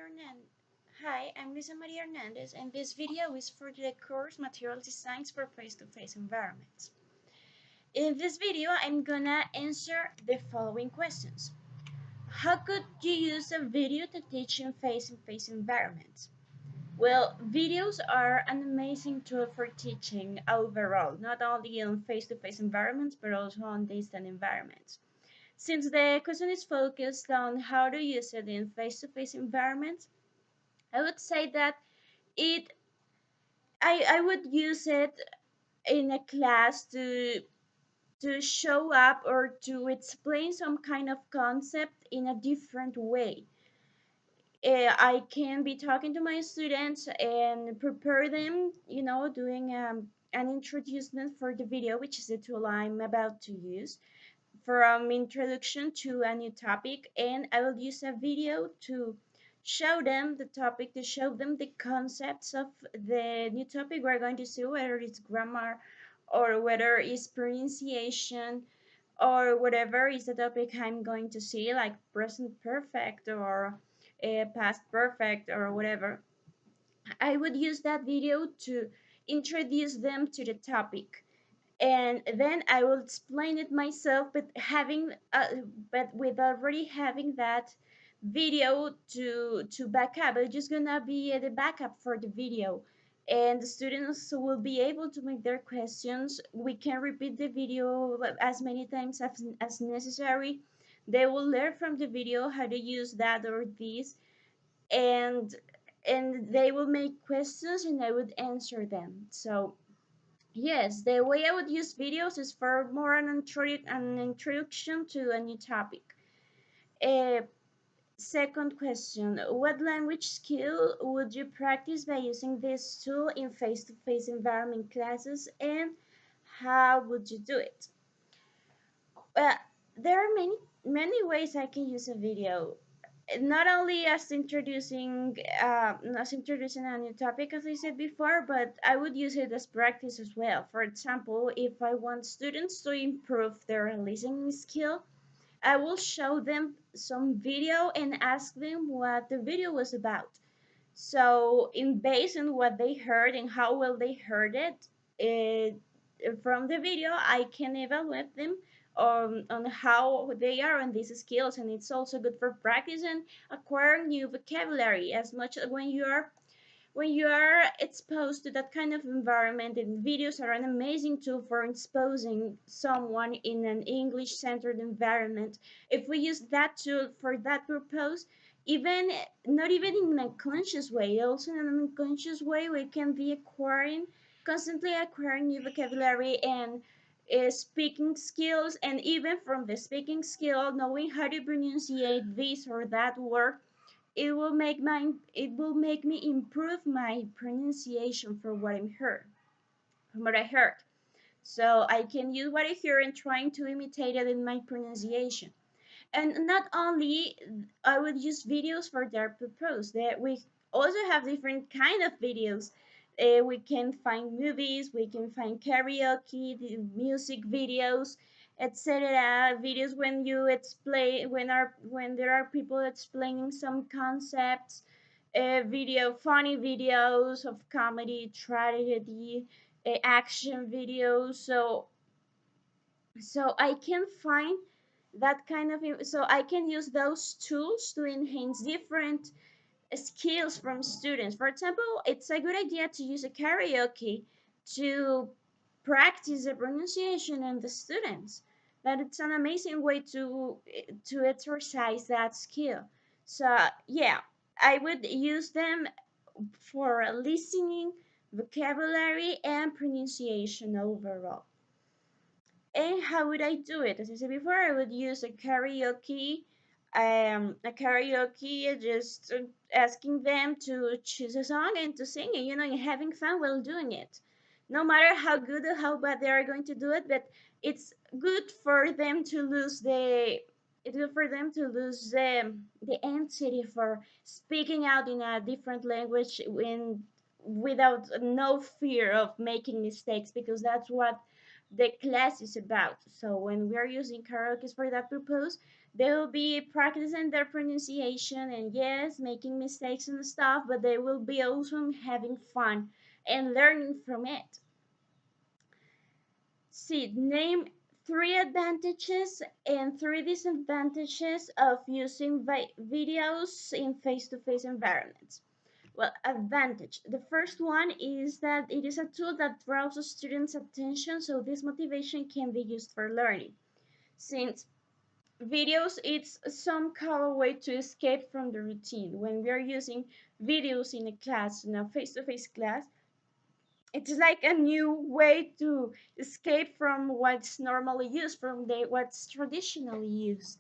Hernandez. Hi, I'm Luisa Maria Hernandez, and this video is for the course Material Designs for Face-to-Face Environments. In this video, I'm gonna answer the following questions. How could you use a video to teach in face-to-face environments? Well, videos are an amazing tool for teaching overall, not only on face-to-face environments, but also on distant environments. Since the question is focused on how to use it in face-to-face environments, I would say that it I would use it in a class to show up or to explain some kind of concept in a different way. I can be talking to my students and prepare them, doing an introduction for the video, which is the tool I'm about to use, from introduction to a new topic, and I will use a video to show them the topic, to show them the concepts of the new topic we're going to see, whether it's grammar or whether it's pronunciation or whatever is the topic I'm going to see, like present perfect or past perfect or whatever. I would use that video to introduce them to the topic, and then I will explain it myself, but with already having that video to back up. It's just gonna be the backup for the video, and the students will be able to make their questions. We can repeat the video as many times as necessary. They will learn from the video how to use that or this, and they will make questions and I would answer them. So yes, the way I would use videos is for more an introduction to a new topic. Uh, Second question, what language skill would you practice by using this tool in face-to-face environment classes, and how would you do it? Well, there are many ways I can use a video. Not only as introducing a new topic, as I said before, but I would use it as practice as well. For example, if I want students to improve their listening skill, I will show them some video and ask them what the video was about. So in based on what they heard and how well they heard it from the video, I can evaluate them on how they are on these skills, and it's also good for practice and acquiring new vocabulary. As much as when you are exposed to that kind of environment, and videos are an amazing tool for exposing someone in an English-centered environment. If we use that tool for that purpose, even not even in a conscious way, also in an unconscious way, we can be constantly acquiring new vocabulary and speaking skills, and even from the speaking skill, knowing how to pronunciate this or that word, it will make me improve my pronunciation for from what I heard. So I can use what I hear and trying to imitate it in my pronunciation. And not only I would use videos for their purpose. That we also have different kind of videos. We can find movies, we can find karaoke, the music videos, etc. Videos when you explain when there are people explaining some concepts. Funny videos of comedy, tragedy, action videos. So I can find that kind of so I can use those tools to enhance different skills from students. For example, it's a good idea to use a karaoke to practice the pronunciation and the students. That it's an amazing way to exercise that skill. So yeah, I would use them for listening, vocabulary, and pronunciation overall. And how would I do it? As I said before, I would use just asking them to choose a song and to sing it, and having fun while doing it. No matter how good or how bad they are going to do it, but it's good for them to lose the anxiety for speaking out in a different language without no fear of making mistakes, because that's what the class is about. So when we are using karaoke for that purpose, They will be practicing their pronunciation and yes, making mistakes and stuff, but they will be also having fun and learning from it. See, name three advantages and three disadvantages of using videos in face-to-face environments. Well, advantage. The first one is that it is a tool that draws a student's attention, so this motivation can be used for learning. Since videos, it's some kind of way to escape from the routine. When we are using videos in a class, in a face-to-face class, it's like a new way to escape from what's normally used, from the what's traditionally used.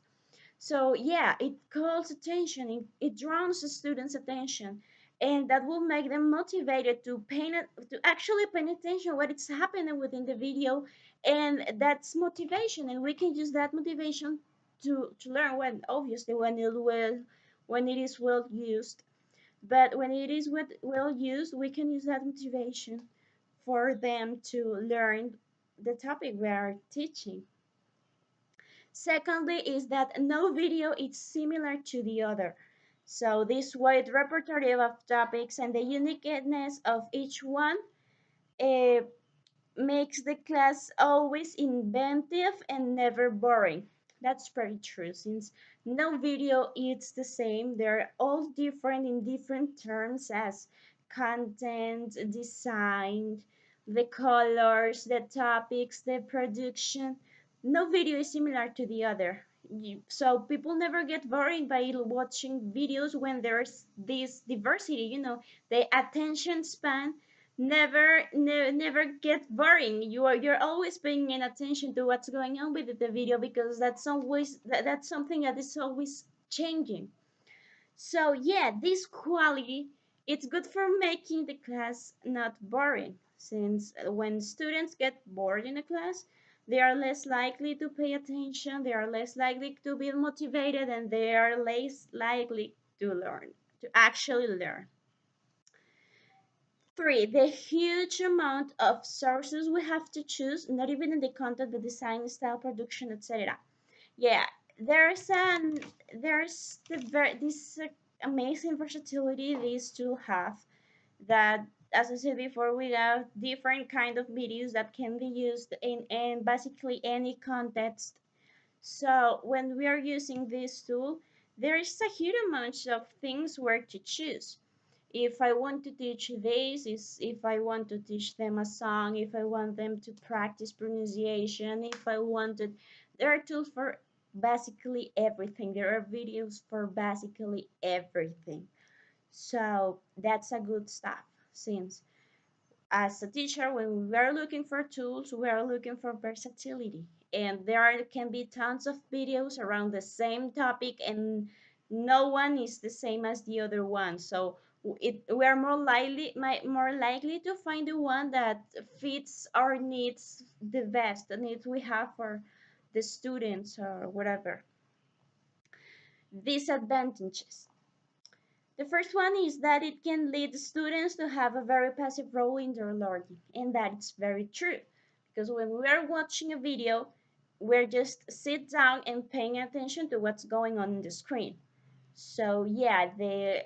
So yeah, it calls attention, it draws the students' attention, and that will make them motivated to to actually pay attention what is happening within the video, and that's motivation, and we can use that motivation to learn when obviously when it is well used. But when it is well used, we can use that motivation for them to learn the topic we are teaching. Secondly, is that no video is similar to the other. So this wide repertoire of topics and the uniqueness of each one uh, makes the class always inventive and never boring. That's pretty true, since no video is the same. They're all different in different terms as content, design, the colors, the topics, the production. No video is similar to the other. So people never get boring by watching videos when there's this diversity, the attention span never get boring. You're always paying attention to what's going on with the video, because that's something that is always changing. So yeah, this quality, it's good for making the class not boring, since when students get bored in a class, they are less likely to pay attention, they are less likely to be motivated, and they are less likely to actually learn. Three, the huge amount of sources we have to choose, not even in the content, the design, style, production, etc. Yeah, there's this amazing versatility these two have, that, as I said before, we have different kind of videos that can be used in basically any context. So when we are using this tool, there is a huge amount of things where to choose. If I want to teach this, is if I want to teach them a song, if I want them to practice pronunciation, if I wanted, there are tools for basically everything. There are videos for basically everything. So that's a good stuff, since as a teacher, when we are looking for tools, we are looking for versatility. And can be tons of videos around the same topic, and no one is the same as the other one. So we are more likely to find the one that fits our needs the best, the needs we have for the students or whatever. Disadvantages. The first one is that it can lead students to have a very passive role in their learning, and that's very true. Because when we are watching a video, we're just sit down and paying attention to what's going on the screen. So yeah, the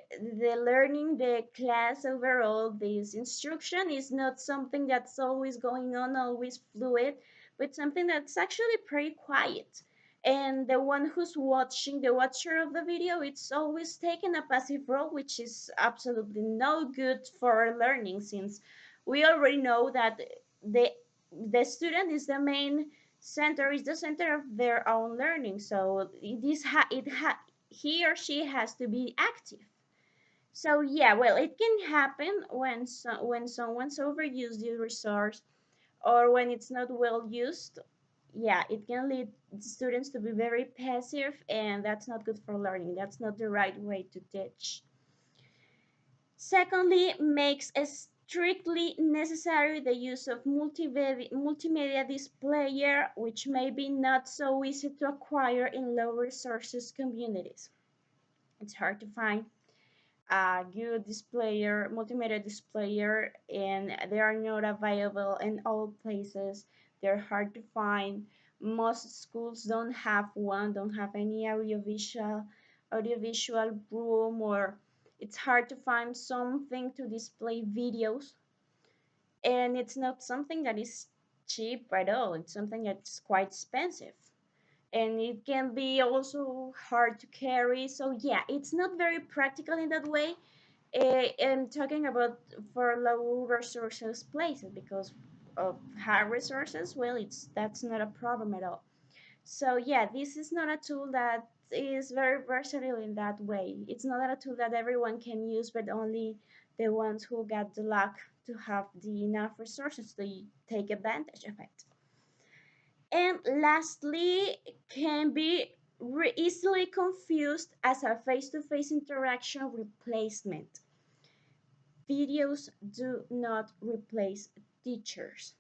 learning, the class overall, this instruction is not something that's always going on, always fluid, but something that's actually pretty quiet. And the one who's watching, the watcher of the video, it's always taking a passive role, which is absolutely no good for learning, since we already know that the the student is the main center, is the center of their own learning. So he or she has to be active. So yeah, well, it can happen when someone's overused the resource, or when it's not well used. Yeah, it can lead students to be very passive, and that's not good for learning. That's not the right way to teach. Secondly, makes a strictly necessary the use of multimedia displayer, which may be not so easy to acquire in low resources communities. It's hard to find a good displayer, multimedia displayer, and they are not available in all places. They're hard to find. Most schools don't have one, don't have any audiovisual room, or it's hard to find something to display videos, and it's not something that is cheap at all. It's something that's quite expensive, and it can be also hard to carry. So yeah, it's not very practical in that way. I'm talking about for low resources places, because of high resources, well, it's that's not a problem at all. So yeah, this is not a tool that is very versatile in that way. It's not a tool that everyone can use, but only the ones who got the luck to have the enough resources to take advantage of it. And lastly, can be easily confused as a face-to-face interaction replacement. Videos do not replace teachers.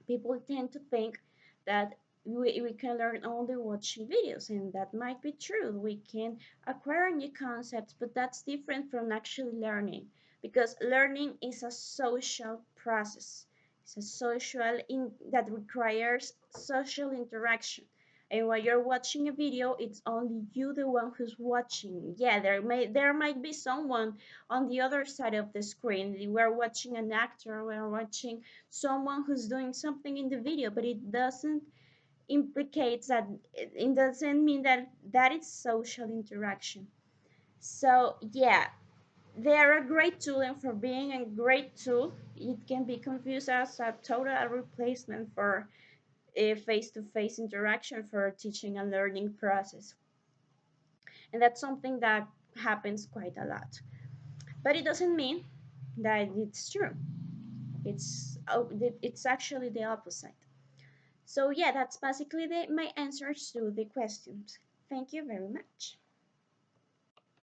People tend to think that we can learn only watching videos, and that might be true. We can acquire new concepts, but that's different from actually learning, because learning is a social process. It's a social in that requires social interaction. And while you're watching a video, it's only you the one who's watching. Yeah, there might be someone on the other side of the screen. We're watching an actor, we're watching someone who's doing something in the video, but it doesn't implicate that, it doesn't mean that that is social interaction. So yeah, they are a great tool, and for being a great tool, it can be confused as a total replacement for a face-to-face interaction for a teaching and learning process. And that's something that happens quite a lot. But it doesn't mean that it's true. It's actually the opposite. So yeah, that's basically my answers to the questions. Thank you very much.